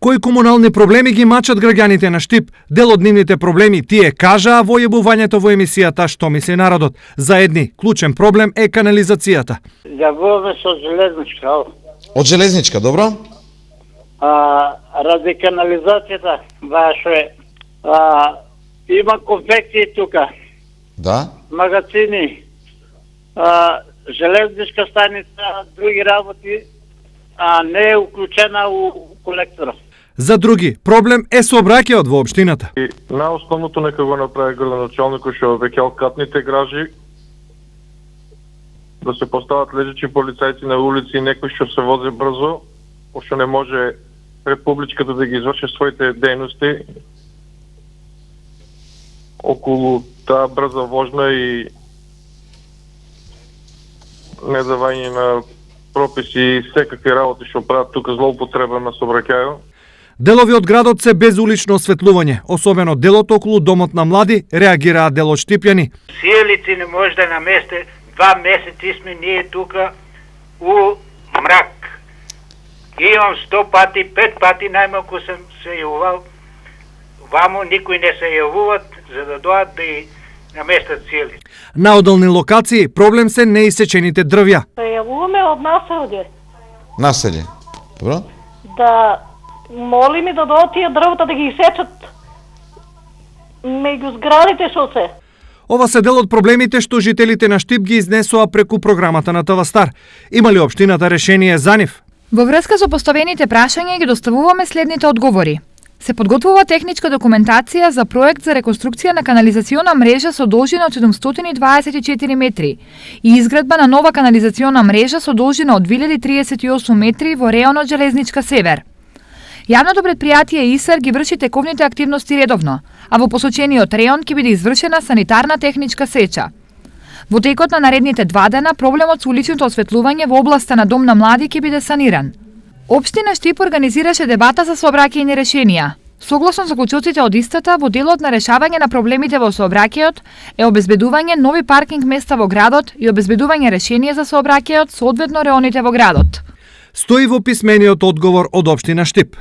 Кои комунални проблеми ги мачат граѓаните на Штип? Дел од нивните проблеми тие кажаа во јавувањето во емисијата Што мисли народот. За едни, клучен проблем е канализацијата. Јавуваме со железничка. Од железничка, добро? Ради канализацијата, башо е, има конфекции тука. Да. Магазини, железничка станица, други работи, не е уклучена у колектора. За други, проблем е сообраќајот во општината. И најосновното нека го направи градоначалникот што обеќал катните гражи, да се постават лежачи полицајци на улици и некој што се вози брзо, пошто не може републичката да ги изврши своите дејности околу таа брза вожна и недавање на прописи и секакви работи што прават тука злоупотреба на сообраќајот. Делови од градот се без улично осветлување, особено делот околу домот на млади, реагираат дел од штипјани. Сијалици не може да наместе, 2 месеци сме ние тука у мрак. Имам 100 пати, 5 пати најмалку сам се јавувал. Вамо никој не се јавуват за да дојдат да и наместат сијалици. На одделни локации проблем се неисечените дрвја. Се јавуваме од населје. Населје. Добро? Да молиме да дојдат тие дрвата да ги исечат меѓу зградите што се. Ова се дел од проблемите што жителите на Штип ги изнесоа преку програмата на ТВ Стар. Има ли општината решение за нив? Во врска со поставените прашања ги доставуваме следните одговори. Се подготвува техничка документација за проект за реконструкција на канализациона мрежа со должина од 724 метри и изградба на нова канализациона мрежа со должина од 2038 метри во реонот Железничка Север. Јавното предпријатие ИСАР ги врши тековните активности редовно, а во посочениот реон ќе биде извршена санитарна техничка сеча. Во текот на наредните 2 дена проблемот со уличното осветлување во областа на Дом на млади ќе биде саниран. Општина Штип организираше дебата за сообраќајни решенија. Согласно заклучоците од истата, во делот на решавање на проблемите во сообраќајот е обезбедување нови паркинг места во градот и обезбедување решение за сообраќајот соодветно реоните во градот. Стои во писмениот одговор од општина Штип.